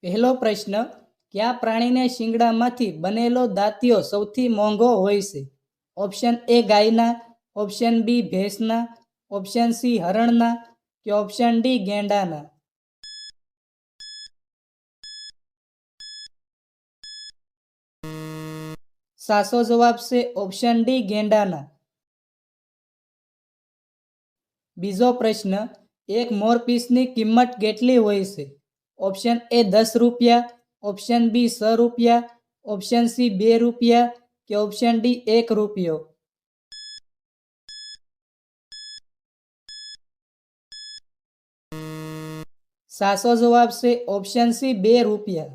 પહેલો પ્રશ્ન, કયા પ્રાણીને શિંગડામાંથી બનેલો દાંતિયો સૌથી મોંઘો હોય છે? ઓપ્શન એ ગાયના, ઓપ્શન બી ભેંસના, ઓપ્શન સી હરણના કે ઓપ્શન ડી ગેંડાના? સાચો જવાબ છે ઓપ્શન ડી ગેંડાના. બીજો પ્રશ્ન, એક મોરપીસની કિંમત કેટલી હોય છે? ઓપ્શન એ 10 રૂપિયા, ઓપ્શન બી 6 રૂપિયા, ઓપ્શન સી 2 રૂપિયા કે ઓપ્શન ડી 1 રૂપિયો? સાચો જવાબ છે ઓપ્શન સી 2 રૂપિયા.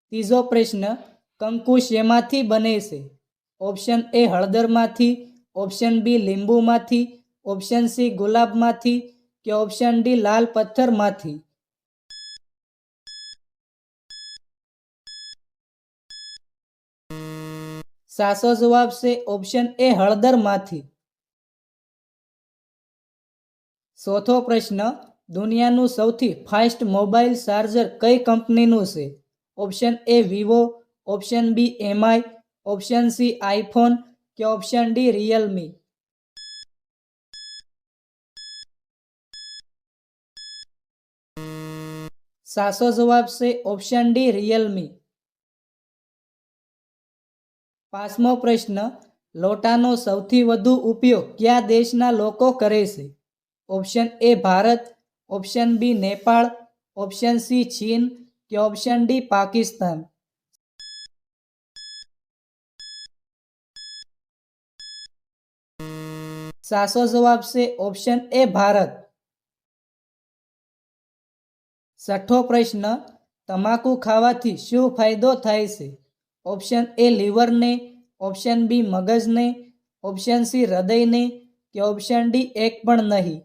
ત્રીજો પ્રશ્ન, કંકુ શેમાંથી બને છે? ઓપ્શન એ હળદરમાંથી, ઓપ્શન બી લીંબુમાંથી, ઓપ્શન સી ગુલાબમાંથી કે ઓપ્શન ડી લાલ પથ્થરમાંથી? સાચો જવાબ છે ઓપ્શન એ હળદરમાંથી. ચોથો પ્રશ્ન, દુનિયાનું સૌથી ફાસ્ટ મોબાઈલ ચાર્જર કઈ કંપનીનું છે? Option A Vivo, option B MI, option C iPhone કે ઓપ્શન ડી રિયલમી? સાચો જવાબ છે ઓપ્શન ડી રિયલમી. પાંચમો પ્રશ્ન, લોટાનો સૌથી વધુ ઉપયોગ કયા દેશના લોકો કરે છે? Option A Bharat, option B Nepal, option C ચીન કે ઓપ્શન ડી પાકિસ્તાન? સાચો જવાબ છે ઓપ્શન એ ભારત. છઠ્ઠો પ્રશ્ન, તમાકુ ખાવાથી શું ફાયદો થાય છે? ઓપ્શન એ લીવરને, ઓપ્શન બી મગજને, ઓપ્શન સી હૃદયને કે ઓપ્શન ડી એક પણ નહીં?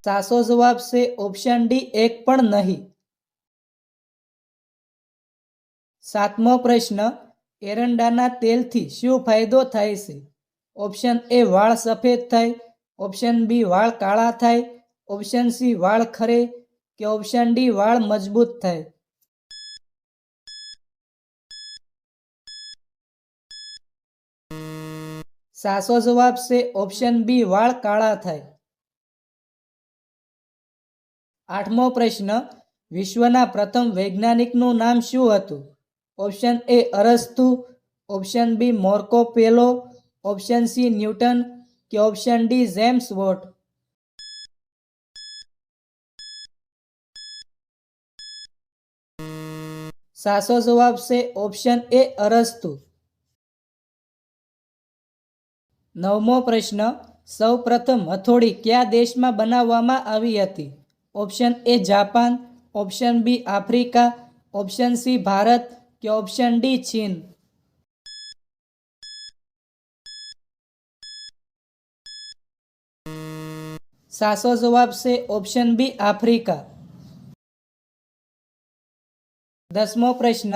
સાચો જવાબ છે ઓપ્શન ડી એક પણ નહીં. સાતમો પ્રશ્ન, એરંડાના તેલથી શું ફાયદો થાય છે? ઓપ્શન એ વાળ સફેદ થાય, ઓપ્શન બી વાળ કાળા થાય, ઓપ્શન સી વાળ ખરે કે ઓપ્શન ડી વાળ મજબૂત થાય? સાચો જવાબ છે ઓપ્શન બી વાળ કાળા થાય. આઠમો પ્રશ્ન, વિશ્વના પ્રથમ વૈજ્ઞાનિકનું નામ શું હતું? ઓપ્શન એ અરસ્તુ, ઓપ્શન બી મોર્કો પેલો, ઓપ્શન સી ન્યૂટન કે ઓપ્શન ડી જેમ્સ વોટ? સાચો જવાબ છે ઓપ્શન એ અરસ્તુ. નવમો પ્રશ્ન, સૌ પ્રથમ હથોડી કયા દેશમાં બનાવવામાં આવી હતી? Option A Japan, option B Africa, option C Bharat કે ઓપ્શન ડી ચીન? સાચો જવાબ છે ઓપ્શન બી આફ્રિકા. 10મો પ્રશ્ન,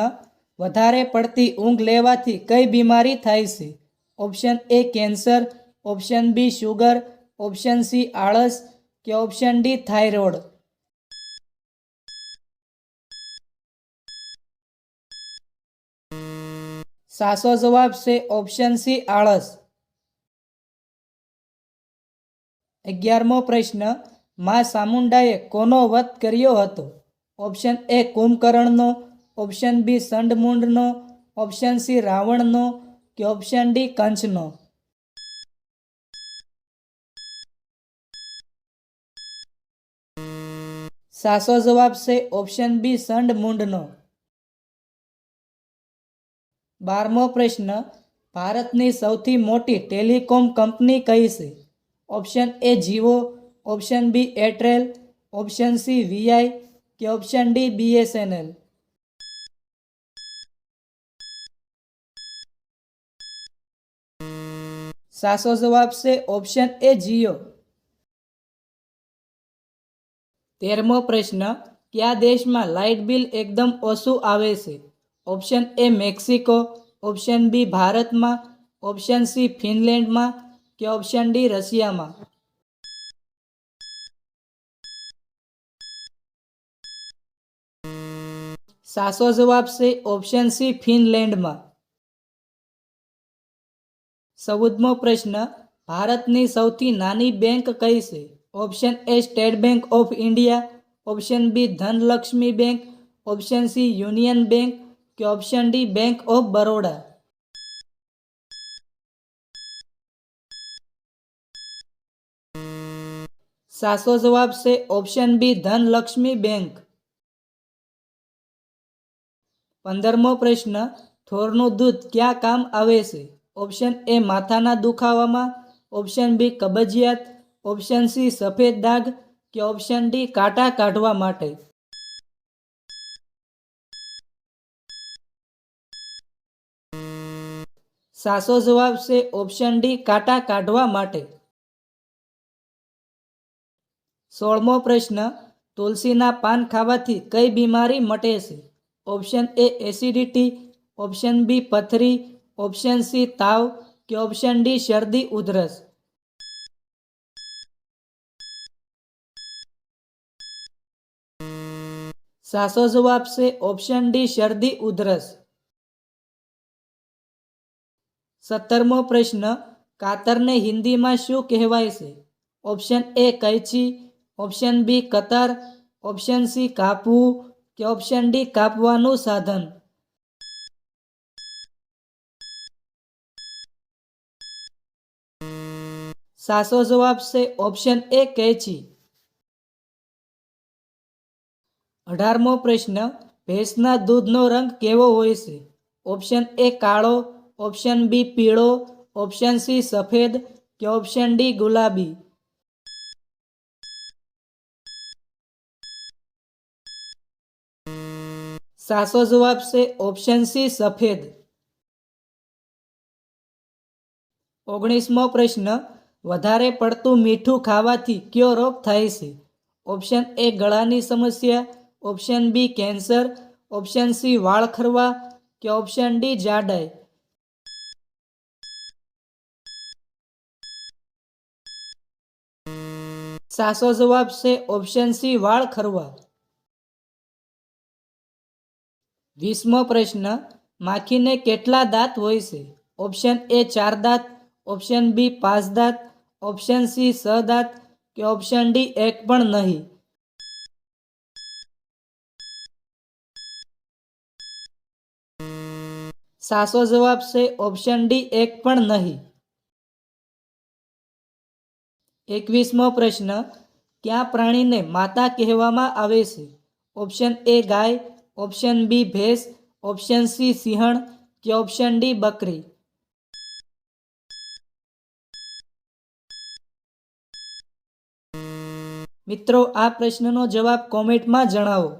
વધારે પડતી ઊંઘ લેવાથી કઈ બીમારી થાય છે? Option A cancer, option B sugar, option C આળસ કે ઓપ્શન ડી થાઇરોઇડ? સાચો જવાબ છે ઓપ્શન સી આળસ. 11મો પ્રશ્ન, માં ચામુંડાએ કોનો વધ કર્યો હતો? ઓપ્શન એ કુંભકર્ણનો, ઓપ્શન બી ચંડમુંડનો, ઓપ્શન સી રાવણનો કે ઓપ્શન ડી કંસનો? સાચો જવાબ છે ઓપ્શન બી ચંડમુંડનો. 12મો પ્રશ્ન, ભારતની સૌથી મોટી ટેલિકોમ કંપની કઈ છે? Option A Jio, option B Airtel, option C VI કે ઓપ્શન ડી બીએસએનએલ? સાચો જવાબ છે ઓપ્શન એ જીઓ. 13મો પ્રશ્ન, કયા દેશમાં લાઇટ બિલ એકદમ ઓછું આવે છે? Option A Mexico, option B ભારતમાં, ઓપ્શન સી ફિનલેન્ડમાં કે ઓપ્શન ડી રશિયામાં? સાચો જવાબ છે ઓપ્શન સી ફિનલેન્ડમાં. 14મો પ્રશ્ન, ભારતની સૌથી નાની બેંક કઈ છે? Option A State Bank of India, option B Dhanlaxmi Bank, option C Union Bank કે option D Bank of Baroda? સાચો જવાબ છે ઓપ્શન બી ધનલક્ષ્મી બેંક. 15મો પ્રશ્ન, થોરનું દૂધ ક્યાં કામ આવે છે? ઓપ્શન એ માથાના દુખાવામાં, ઓપ્શન બી કબજિયાત, ઓપ્શન સી સફેદ દાગ કે ઓપ્શન ડી કાંટા કાઢવા માટે? સાચો જવાબ છે ઓપ્શન ડી કાંટા કાઢવા માટે. 16મો પ્રશ્ન, તુલસીના પાન ખાવાથી કઈ બીમારી મટે છે? Option A acidity, option B પથરી, ઓપ્શન સી તાવ કે ઓપ્શન ડી શરદી ઉધરસ? સાચો જવાબ છે ઓપ્શન ડી શરદી ઉધરસ. 17મો પ્રશ્ન, કાતરને હિન્દીમાં શું કહેવાય છે? ઓપ્શન એ કૈંચી, ઓપ્શન બી કતર, ઓપ્શન સી કાપવું કે ઓપ્શન ડી કાપવાનું સાધન? સાચો જવાબ છે ઓપ્શન એ કૈંચી. 18મો પ્રશ્ન, ભેંસના દૂધનો રંગ કેવો હોય છે? ઓપ્શન એ કાળો, ઓપ્શન બી પીળો, ઓપ્શન સી સફેદ કે ઓપ્શન ડી ગુલાબી? સાચો જવાબ છે ઓપ્શન સી સફેદ. 19મો પ્રશ્ન, વધારે પડતું મીઠું ખાવાથી કયો રોગ થાય છે? ઓપ્શન એ ગળાની સમસ્યા, option B cancer, option C વાળ ખરવા કે ઓપ્શન ડી જાડાઈ? સાચો જવાબ છે ઓપ્શન સી વાળ ખરવા. 20મો પ્રશ્ન, માખીને કેટલા દાંત હોય છે? ઓપ્શન એ 4 દાંત, ઓપ્શન બી 5 દાંત, ઓપ્શન સી 6 દાંત કે ઓપ્શન ડી 1 પણ નહીં? સાચો જવાબ છે ઓપ્શન ડી 1 પણ નહીં. 21મો પ્રશ્ન, કયા પ્રાણીને માતા કહેવામાં આવે છે? ઓપ્શન એ ગાય, ઓપ્શન બી ભેંસ, ઓપ્શન સી સિંહણ કે ઓપ્શન ડી બકરી? મિત્રો, આ પ્રશ્નનો જવાબ કોમેન્ટમાં જણાવો.